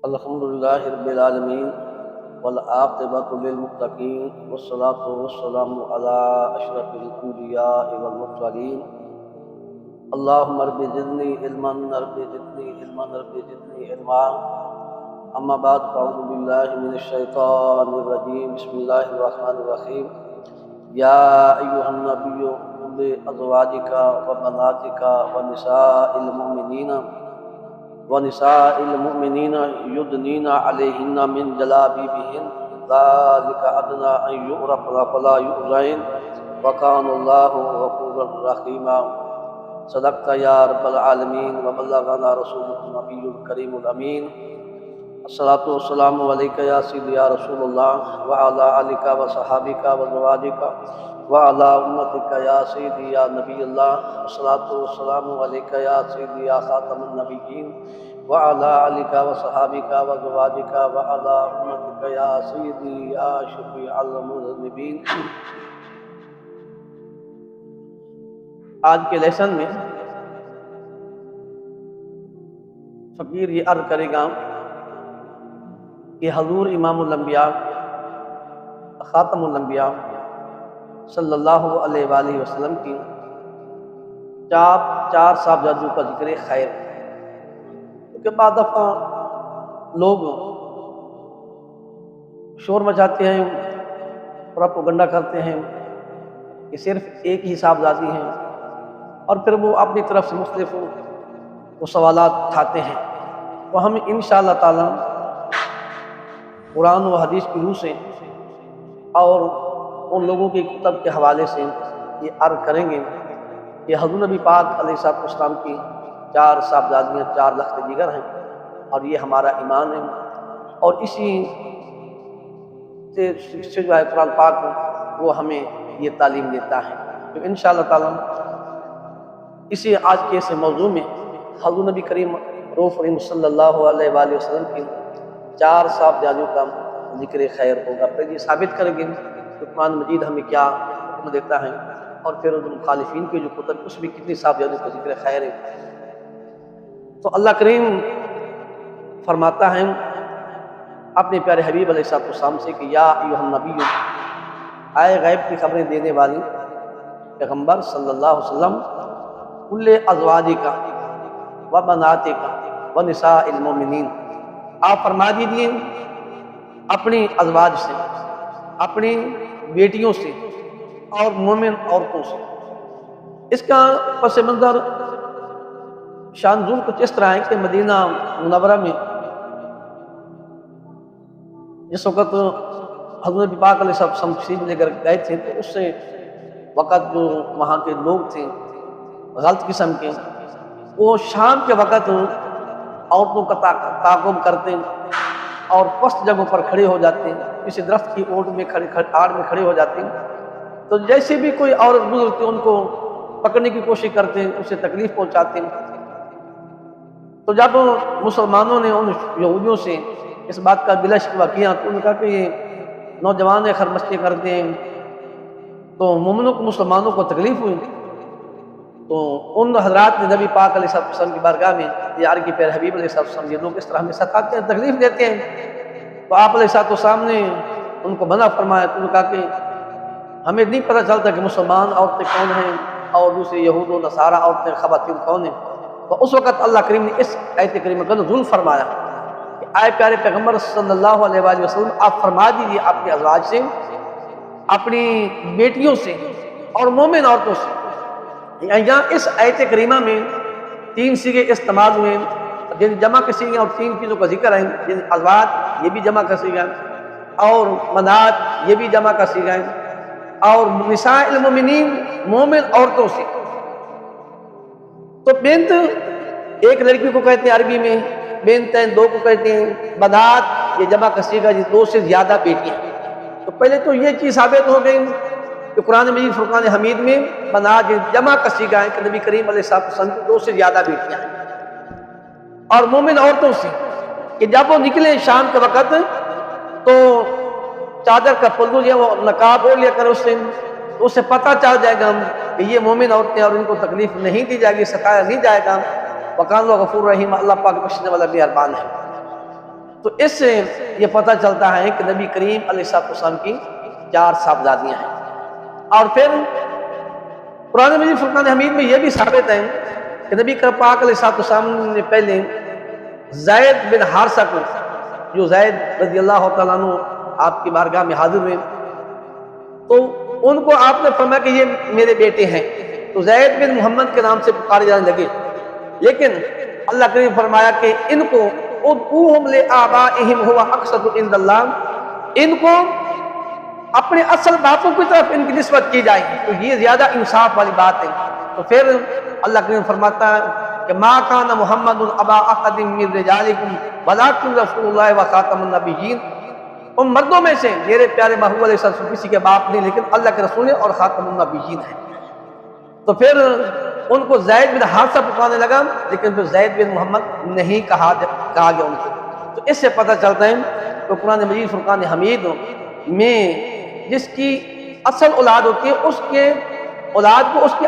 الحمدللہ رب العالمین والعاقبۃ للمتقین والصلاۃ والسلام علی اشرف الانبیاء والمرسلین اللہم رب زدنی علما رب زدنی علما رب زدنی علما اما بعد فاعوذ باللہ من الشیطان الرجیم بسم اللہ الرحمن الرحیم یا ایھا النبی قل لازواجک وبناتک ونساء المؤمنین یدنین علیہن من جلابیبہن ذالک ادنی ان یعرفن فلا یؤذین وکان اللہ غفورا رحیما۔ صدقت یا رب العالمین وبلغنا رسولک النبی الکریم الامین۔ الصلاۃ والسلام علیک یا سیدی یا رسول اللہ وعلی آلک وصحابک وازواجک وعلی امتک یا سیدی یا نبی اللہ۔ الصلاۃ والسلام علیک یا سیدی یا خاتم النبیین وعلی آلک وصحابک وازواجک وعلی امتک یا سیدی یا شفیع المذنبین۔ آج کے لیسن میں فقیر یہ عرض کرے گا کہ حضور امام الانبیاء خاتم الانبیاء صلی اللہ علیہ وآلہ وسلم کی چار صاحبزادوں کا ذکر خیر، کیونکہ بعض دفعہ لوگ شور مچاتے ہیں، پروپیگنڈا کرتے ہیں کہ صرف ایک ہی صاحبزادی ہیں، اور پھر وہ اپنی طرف سے مختلف وہ سوالات اٹھاتے ہیں۔ تو ہم انشاءاللہ تعالی قرآن و حدیث کی روح سے اور ان لوگوں کی کتب کے حوالے سے یہ عرض کریں گے کہ حضور نبی پاک علیہ السلام کی چار صاحبزادیاں، چار لخت جگر ہیں، اور یہ ہمارا ایمان ہے، اور اسی سے جو ہے قرآن پاک وہ ہمیں یہ تعلیم دیتا ہے۔ تو انشاءاللہ تعالی اسی آج کے اس موضوع میں حضور نبی کریم رؤوف رحیم صلی اللہ علیہ وآلہ وسلم کی چار صاحبزادیوں کا ذکر خیر ہوگا۔ پھر یہ ثابت کریں گے کہ قرآن مجید ہمیں کیا حکم دیتا ہے، اور پھر مخالفین کے جو کتب اس میں کتنی صاحبزادیوں کا ذکر خیر ہے۔ تو اللہ کریم فرماتا ہے اپنے پیارے حبیب علیہ السلام سے کہ یا ایھا النبی، آئے غیب کی خبریں دینے والی پیغمبر صلی اللہ علیہ وسلم، قل لازواجک وبناتک ونساء المؤمنین، آپ فرما دیجئے اپنی ازواج سے، اپنی بیٹیوں سے اور مومن عورتوں سے۔ اس کا پس منظر شان نزول کچھ اس طرح ہے کہ مدینہ منورہ میں جس وقت حضرت نبی پاک علیہ السلام تشریف لے کر گئے تھے، تو اس سے وقت جو وہاں کے لوگ تھے غلط قسم کے، وہ شام کے وقت عورتوں کا تعاقب کرتے اور پست جگہوں پر کھڑے ہو جاتے ہیں، کسی درخت کی آڑ میں کھڑے ہو جاتے ہیں، تو جیسے بھی کوئی عورت گزرتی ان کو پکڑنے کی کوشش کرتے ہیں، اسے تکلیف پہنچاتے ہیں۔ تو جب مسلمانوں نے ان یہودیوں سے اس بات کا گلہ شکوہ کیا، تو انہوں نے کہا کہ یہ نوجوان خرمستی کرتے ہیں، تو مومنوں کو مسلمانوں کو تکلیف ہوئی۔ تو ان حضرات نے نبی پاک علیہ السلام کی بارگاہ میں یہ عرض کی، پیر حبیب علیہ السلام، یہ لوگ اس طرح ہمیں ستاتے ہیں، تکلیف دیتے ہیں۔ تو آپ علیہ السلام نے ان کو منع فرمایا، تو انہوں نے کہا کہ ہمیں نہیں پتہ چلتا کہ مسلمان عورتیں کون ہیں اور دوسری یہود و نصارہ عورتیں خواتین کون ہیں۔ تو اس وقت اللہ کریم نے اس آیت کریمہ کا نزول فرمایا کہ آئے پیارے پیغمبر صلی اللہ علیہ وآلہ وسلم، آپ فرما دیجیے اپنی ازواج سے، اپنی بیٹیوں سے اور مومن عورتوں سے۔ یہاں اس آیت کریمہ میں تین صیغے استعمال ہوئے، جن جمع کا صیغہ اور تین چیزوں کا ذکر ہے، جن ازواج یہ بھی جمع کا صیغہ ہے، اور بنات یہ بھی جمع کا صیغہ ہے، اور نساء المؤمنین مومن عورتوں سے۔ تو بنت ایک لڑکی کو کہتے ہیں عربی میں، بنتین دو کو کہتے ہیں، بنات یہ جمع کا صیغہ جس دو سے زیادہ بیٹیاں۔ تو پہلے تو یہ چیز ثابت ہو گئی کہ قرآن مجید فرقان حمید میں بنات جمع کا صیغہ ہے کہ نبی کریم علیہ السلام کی دو سے زیادہ بیٹیاں ہیں، اور مومن عورتوں سے کہ جب وہ نکلے شام کے وقت تو چادر کا پلو جو ہے وہ نقاب اوڑھ لیا کر اس سے پتہ چل جائے گا کہ یہ مومن عورتیں، اور ان کو تکلیف نہیں دی جائے گی، ستایا نہیں جائے گا۔ وکان اللہ غفور رحیم، اللہ پاک بخشنے والا مہربان ہے۔ تو اس سے یہ پتہ چلتا ہے کہ نبی کریم علیہ السلام کی 4 صاحبزادیاں ہیں۔ اور پھر قرآن مجید فرقان حمید میں یہ بھی ثابت ہے کہ نبی پاک علیہ السلام نے پہلے زید بن حارثہ کو، جو زید رضی اللہ تعالیٰ عنہ آپ کی بارگاہ میں حاضر ہوئے، تو ان کو آپ نے فرمایا کہ یہ میرے بیٹے ہیں، تو زید بن محمد کے نام سے پکارے جانے لگے، لیکن اللہ کریم فرمایا کہ ان کو ادعوہم لآبائہم ہوا اقسط عند اللہ، ان کو اپنے اصل باپوں کی طرف ان کی نسبت کی جائے، تو یہ زیادہ انصاف والی بات ہے۔ تو پھر اللہ کریم فرماتا ہے کہ ما کان محمد ابا احد من رجالکم ولکن رسول اللہ وخاتم النبیین، ان مردوں میں سے میرے پیارے محبوب علیہ السلام کسی کے باپ نہیں، لیکن اللہ کے رسول اور خاتم النبیین ہیں۔ تو پھر ان کو زید بن حارثہ پکارنے لگا، لیکن پھر زید بن محمد نہیں کہا گیا ان کو۔ تو اس سے پتہ چلتا ہے کہ قرآن مجید فرقان حمید میں جس کی اصل اولاد ہوتی ہے، اس کے اولاد کو اس کی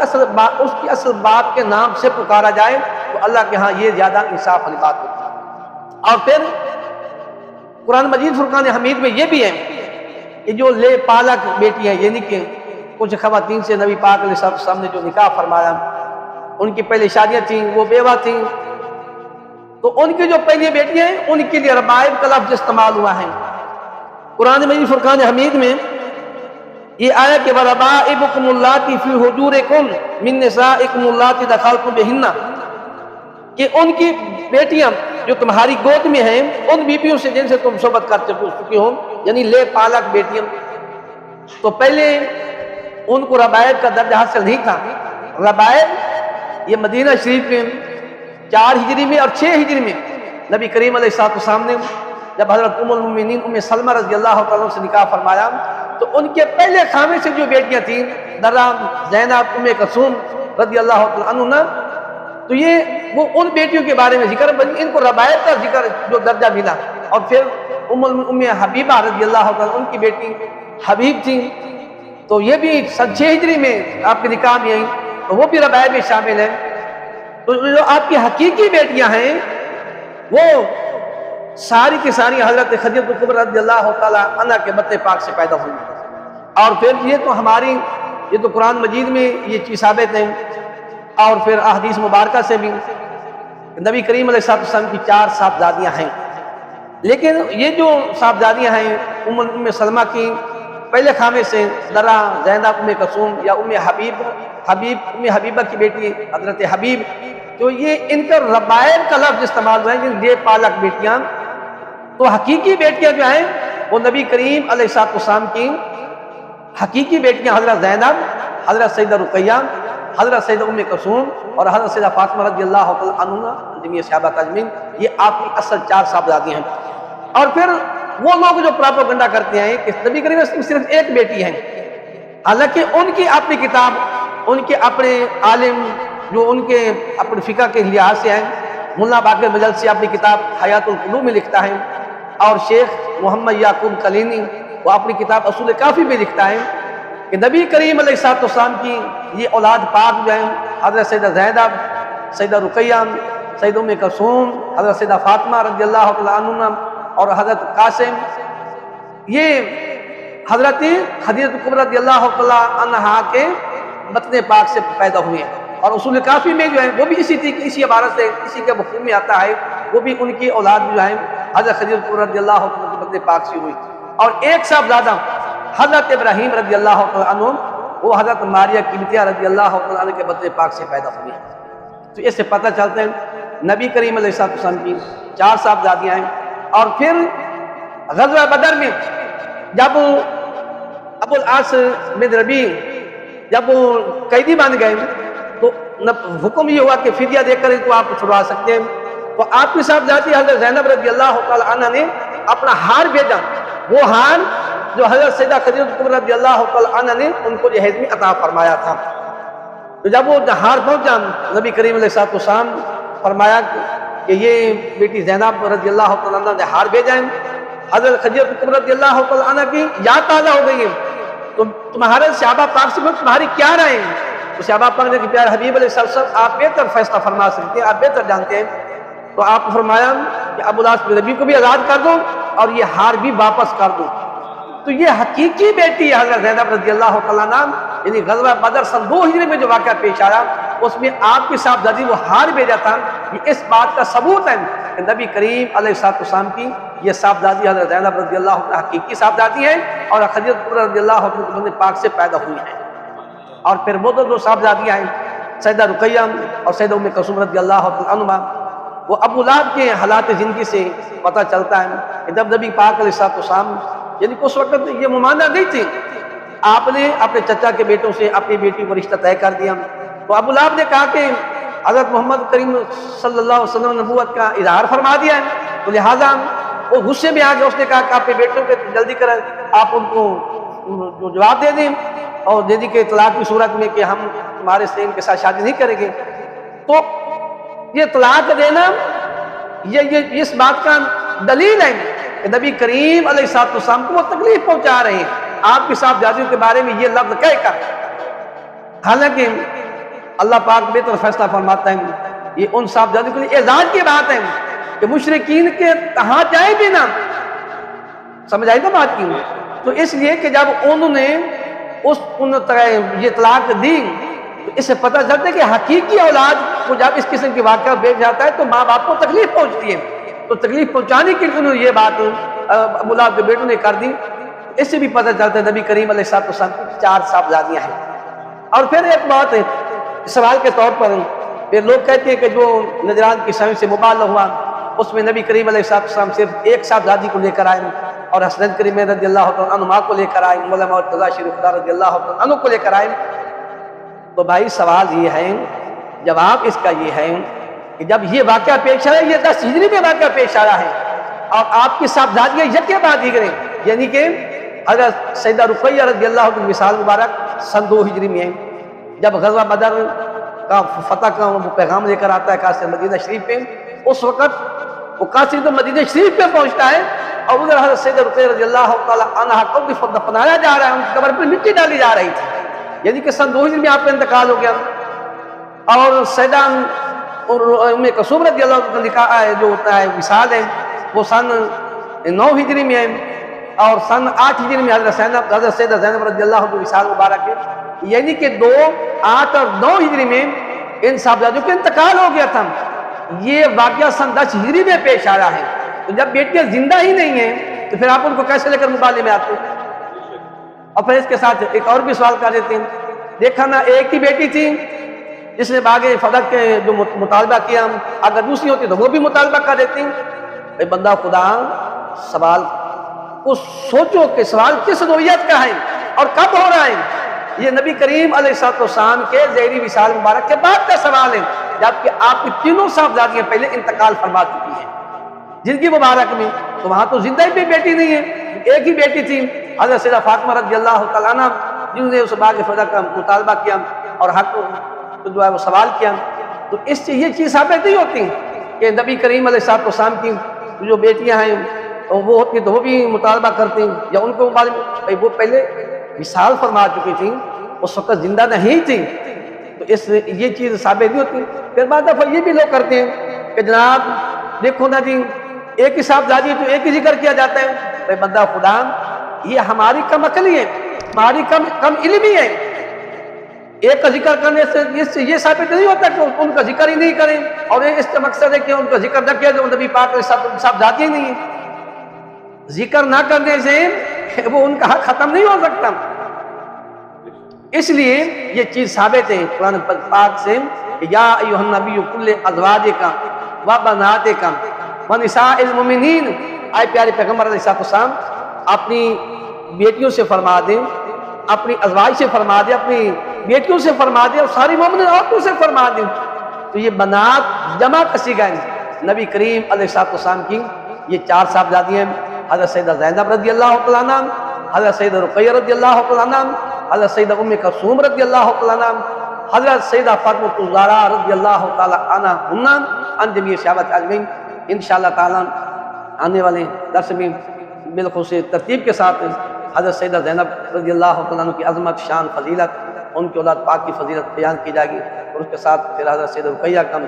اصل باپ کے نام سے پکارا جائے، تو اللہ کے ہاں یہ زیادہ انصاف والی بات ہوتی ہے۔ اور پھر قرآن مجید فرقان حمید میں یہ بھی ہے کہ جو لے پالک بیٹی ہیں، یعنی کہ کچھ خواتین سے نبی پاک علیہ السلام نے جو نکاح فرمایا، ان کی پہلے شادیاں تھیں، وہ بیوہ تھیں، تو ان کی جو پہلی بیٹیاں ہیں ان کے لیے ربائب کا لفظ استعمال ہوا ہے۔ قرآن مجید فرقان حمید میں یہ آیا کہ وَرَبَائِبُكُمُ اللَّاتِي فِي حُجُورِكُم مِّن نِّسَائِكُمُ اللَّاتِي دَخَلْتُم بِهِنَّ، کہ ان کی بیٹیاں جو تمہاری گود میں ہیں، ان بیویوں سے جن سے تم صحبت کر چکی ہو، یعنی لے پالک بیٹیاں۔ تو پہلے ان کو ربائب کا درجہ حاصل نہیں تھا۔ ربائب یہ مدینہ شریف میں 4 ہجری میں اور 6 ہجری میں نبی کریم علیہ السلام نے جب حضرت ام المؤمنین ام سلمہ رضی اللہ تعالیٰ سے نکاح فرمایا، تو ان کے پہلے خانے سے جو بیٹیاں تھیں، درہ، زینب، ام کلثوم رضی اللہ تعالیٰ عنہ، تو یہ وہ ان بیٹیوں کے بارے میں ذکر، ان کو ربائب کا ذکر جو درجہ ملا۔ اور پھر ام حبیبہ رضی اللہ تعالیٰ ان کی بیٹی حبیب تھیں، تو یہ بھی 6 ہجری میں آپ کے نکاح میں آئیں، تو وہ بھی ربائب میں شامل ہیں۔ تو جو آپ کی حقیقی بیٹیاں ہیں وہ ساری کی ساری حضرت خدیجہ کبریٰ رضی اللہ تعالیٰ عنہ کے بطن پاک سے پیدا ہوئی۔ اور پھر یہ تو قرآن مجید میں یہ چیز ثابت ہے، اور پھر احادیث مبارکہ سے بھی نبی کریم علیہ السلام کی 4 صاحبزادیاں ہیں۔ لیکن یہ جو صاحبزادیاں ہیں ام سلمہ کی پہلے خانے سے، درہ، زینب، ام کلثوم یا ام حبیبہ کی بیٹی حضرت حبیب، تو یہ ان کا ربائب کا لفظ استعمال ہوا ہے، یہ پالک بیٹیاں۔ تو حقیقی بیٹیاں جو ہیں وہ نبی کریم علیہ السلام کی حقیقی بیٹیاں حضرت زینب، حضرت سیدہ رقیہ، حضرت سیدہ ام کلثوم اور حضرت سیدہ فاطمہ رضی اللہ عنہ جميع صحابہ اجمعین، یہ آپ کی اصل 4 صاحبزادیاں ہیں۔ اور پھر وہ لوگ جو پراپیگنڈا کرتے ہیں کہ نبی کریم علیہ السلام صرف ایک بیٹی ہیں، حالانکہ ان کی اپنی کتاب، ان کے اپنے عالم جو ان کے اپنے فقہ کے لحاظ سے ہیں، ملا باقر مجلسی اپنی کتاب حیات القلوب میں لکھتا ہے، اور شیخ محمد یعقوب کلینی وہ اپنی کتاب اصول کافی میں لکھتا ہے کہ نبی کریم علیہ السلام کی یہ اولاد پاک جو ہیں، حضرت سیدہ زینب، سیدہ رقیہ، سیدہ ام کلثوم، حضرت سیدہ فاطمہ رضی اللہ تعالیٰ عنہ اور حضرت قاسم، یہ حضرت خدیجہ کبریٰ رضی اللہ تعالیٰ عنہ کے بطن پاک سے پیدا ہوئے ہیں۔ اور اصول کافی میں جو ہے وہ بھی اسی عبارت سے، اسی کے مفہوم میں آتا ہے، وہ بھی ان کی اولاد جو ہیں حضرت خدیجہ کبریٰ رضی اللہ عنہ کے بطن پاک سے ہوئی۔ اور ایک صاحبزادہ حضرت ابراہیم رضی اللہ عنہ، وہ حضرت ماریہ قبطیہ رضی اللہ عنہ کے بطن پاک سے پیدا ہوئی ہیں۔ تو اس سے پتہ چلتا ہے نبی کریم علیہ السلام کی 4 صاحبزادیاں ہیں۔ اور پھر غزوہ بدر میں جب ابو العاص بن ربیع جب وہ قیدی بن گئے، تو حکم یہ ہوا کہ فدیہ دے کر ان کو آپ چھڑوا سکتے ہیں۔ تو آپ کی صاحبزادی حضرت زینب رضی اللہ تعالی عنہ نے اپنا ہار بھیجا، وہ ہار جو حضرت سیدہ خدیجہ کبریٰ رضی اللہ تعالی عنہ نے ان کو جہیز میں عطا فرمایا تھا۔ تو جب وہ ہار پہنچا، نبی کریم علیہ السلام فرمایا کہ یہ بیٹی زینب رضی اللہ تعالی عنہ نے ہار بھیجا ہے، حضرت خدیجہ کبریٰ رضی اللہ تعالی عنہ کی یاد تازہ ہو گئی ہے، تو تمہارے صحابہ پاک سے تمہاری کیا رائے ہیں؟ تو صحابہ پاک نے کہ پیارے حبیب علیہ السلام آپ بہتر فیصلہ فرما سکتے ہیں، آپ بہتر جانتے ہیں۔ تو آپ فرمایا کہ ابو العاص بن ربیع کو بھی آزاد کر دو اور یہ ہار بھی واپس کر دو۔ تو یہ حقیقی بیٹی ہے حضرت زینب رضی اللہ تعالیٰ عنہ، یعنی غزوہ بدر سن 2 ہجری میں جو واقعہ پیش آیا اس میں آپ کی صاحبزادی وہ ہار بھیجا تھا۔ یہ اس بات کا ثبوت ہے کہ نبی کریم علیہ السلام کی یہ صاحبزادی حضرت زینب رضی اللہ عنہ حقیقی صاحبزادی ہے اور خدیجہ کبریٰ رضی اللہ عنہ پاک سے پیدا ہوئی ہیں۔ اور پھر وہ دو صاحبزادیاں ہیں سیدہ رقیہ اور سیدہ ام کلثوم رضی اللہ عنہما، وہ ابو لہب کے حالات زندگی سے پتہ چلتا ہے کہ جب نبی پاک علیہ السلام یعنی اس وقت یہ ممانعت نہیں تھی، آپ نے اپنے چچا کے بیٹوں سے اپنی بیٹی کو رشتہ طے کر دیا۔ تو ابو لہب نے کہا کہ حضرت محمد کریم صلی اللہ علیہ وسلم نے نبوت کا اظہار فرما دیا ہے، تو لہٰذا وہ غصے میں آ گیا، اس نے کہا کہ اپنے بیٹوں کے جلدی کریں، آپ ان کو جو جواب دے دیں اور دے دی کہ طلاق کی صورت میں کہ ہم تمہارے سے ان کے ساتھ شادی نہیں کریں گے۔ تو یہ طلاق دینا یہ اس بات کا دلیل ہے کہ نبی کریم علیہ السلام کو وہ تکلیف پہنچا رہے ہیں آپ کی صاحبزادیوں کے بارے میں یہ لفظ کہہ کر۔ حالانکہ اللہ پاک بہتر فیصلہ فرماتا ہے، یہ ان صاحبزادیوں کے لیے اعزاز کی بات ہے کہ مشرکین کے کہاں جائے بھی نہ، سمجھ آئی نا بات کی؟ تو اس لیے کہ جب انہوں نے یہ طلاق دی تو اس سے پتہ چلتا ہے کہ حقیقی اولاد کو جب اس قسم کی واقعہ پیش جاتا ہے تو ماں باپ کو تکلیف پہنچتی ہے، تو تکلیف پہنچانے کے لیے انہوں نے یہ بات ابو لہب کے بیٹوں نے کر دی۔ اس سے بھی پتہ چلتا ہے نبی کریم علیہ السلام کی 4 صاحبزادیاں ہیں۔ اور پھر ایک بات ہے سوال کے طور پر، پھر لوگ کہتے ہیں کہ جو نجران کی سوئیں سے مبالغہ ہوا اس میں نبی کریم علیہ السلام صرف ایک صاحبزادی کو لے کر آئے اور حسن کریم رضی اللہ عنہ کو لے کر آئے، مولانا مرتضیٰ شریف خدا رضی اللہ عنہ کو لے کر آئے۔ تو بھائی سوال یہ ہے، جواب اس کا یہ ہے کہ جب یہ واقعہ پیش آیا، یہ 10 ہجری میں واقعہ پیش آیا ہے اور آپ کی صاحبزادیاں یکے بعد دیگرے، یعنی کہ حضرت سیدہ رقیہ رضی اللہ عنہ کی مثال مبارک سن 2 ہجری میں ہے، جب غزوہ بدر کا فتح کا وہ پیغام لے کر آتا ہے قاصد مدینہ شریف پہ، اس وقت وہ قاصد مدینہ شریف پہ پہنچتا ہے اور ادھر حضرت سیدہ رقیہ رضی اللہ تعالی عنہا کو دفنایا جا رہا ہے، ان کی قبر پر مٹی ڈالی جا رہی تھی، یعنی کہ سن 2 ہجری میں آپ کا انتقال ہو گیا۔ اور سیدہ ام کلثوم رضی اللہ عنہ کا نکاح جو ہوتا ہے وصال ہے وہ سن 9 ہجری میں ہے، اور سن 8 ہجری میں حضرت سیدہ زینب رضی اللہ عنہ وصال مبارک ہے، یعنی کہ 2، 8 اور 9 ہجری میں ان صاحبزادیوں کا انتقال ہو گیا تھا۔ یہ واقعہ سن 10 ہجری میں پیش آیا ہے، تو جب بیٹیاں زندہ ہی نہیں ہیں تو پھر آپ ان کو کیسے لے کر مبالغے میں آتے ہیں؟ اور پھر اس کے ساتھ ایک اور بھی سوال کر دیتے ہیں، دیکھا نا ایک ہی بیٹی تھی جس نے باغ فدق کے جو مطالبہ کیا، اگر دوسری ہوتی تو وہ بھی مطالبہ کر دیتی۔ اے بندہ خدا، سوال کو سوچو کہ سوال کس نوعیت کا ہے اور کب ہو رہا ہے۔ یہ نبی کریم علیہ السلام کے ظہری وصال مبارک کے بعد کا سوال ہے، جبکہ آپ کی تینوں صاحبزادیاں پہلے انتقال فرما چکی ہیں زندگی مبارک میں، تو وہاں تو زندہ بھی بیٹی نہیں ہے، ایک ہی بیٹی تھی حضرت سیدہ فاطمہ رضی اللہ تعالیٰ عنہ، جنہوں نے اس باغ فدق کا مطالبہ کیا اور حق کو جو ہے وہ سوال کیا۔ تو اس سے یہ چیز ثابت نہیں ہوتی کہ نبی کریم علیہ السلام کی جو بیٹیاں ہیں وہ ہوتی تو وہ بھی مطالبہ کرتی یا ان کو وہ پہلے وصال فرما چکی تھی، اس وقت زندہ نہیں تھی، تو اس یہ چیز ثابت نہیں ہوتی۔ پھر بعد دفعہ یہ بھی لوگ کرتے ہیں کہ جناب دیکھو نا جی ایک ہی صاحبزادی تو ایک ہی ذکر کیا جاتا ہے، اے بندہ خدا یہ ہماری کم عقلی ہے، ہماری کم علمی ہے، ایک کا ذکر کرنے سے اس سے یہ ثابت نہیں ہوتا کہ ان کا ذکر ہی نہیں کریں، اور اس کا مقصد ہے کہ ان کا ذکر نہ کیا جو نبی پاک صاحبزادی نہیں ہے۔ ذکر نہ کرنے سے وہ ان کا حق ختم نہیں ہو سکتا، اس لیے یہ چیز ثابت ہے قرآن پاک سے، یا ایھا النبی قل ازواجک و بناتک و نساء المؤمنین، اے پیارے پیغمبر علیہ السلام اپنی بیٹیوں سے فرما دیں، اپنی ازواج سے فرما دیں، اپنی بیٹیوں سے فرما دیں، اور ساری مومن عورتوں سے فرما دیں۔ تو یہ بنات جمع کا صیغہ ہے۔ نبی کریم علیہ السلام کی یہ 4 صاحبزادیاں ہیں، حضرت سیدہ زینب رضی اللہ تعالیٰ عنہ، حضرت سیدہ رقیہ رضی اللہ تعالیٰ عنہ، حضرت سیدہ ام کلثوم رضی اللہ تعالیٰ عنہ، حضرت سیدہ فاطمہ الزہرا رضی اللہ تعالیٰ عنہ، ان جمیع صحابہ اجمعین۔ انشاءاللہ تعالیٰ آنے والے درس میں بالخصوص ترتیب کے ساتھ حضرت سیدہ زینب رضی اللہ تعالیٰ عنہ کی عظمت، شان، فضیلت، ان کی اولاد پاک کی فضیلت بیان کی جائے گی، اور اس کے ساتھ پھر حضرت سیدہ رقیہ کا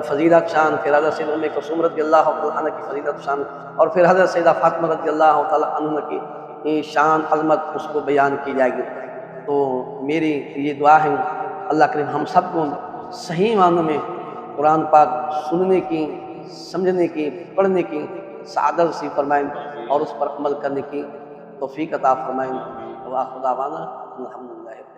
فضیلت شان، پھر حضرت سید ام کلثوم رضی اللہ تعالیٰ عنہ کی فضیلت شان، اور پھر حضرت سیدہ فاطمہ رضی اللہ تعالیٰ عنہ کی شان عظمت اس کو بیان کی جائے گی۔ تو میری یہ دعا ہے اللہ کریم ہم سب کو صحیح معنوں میں قرآن پاک سننے کی، سمجھنے کی، پڑھنے کی سعادت نصیب فرمائیں اور اس پر عمل کرنے کی توفیق عطا فرمائیں۔ وآخر دعوانا الحمدللہ۔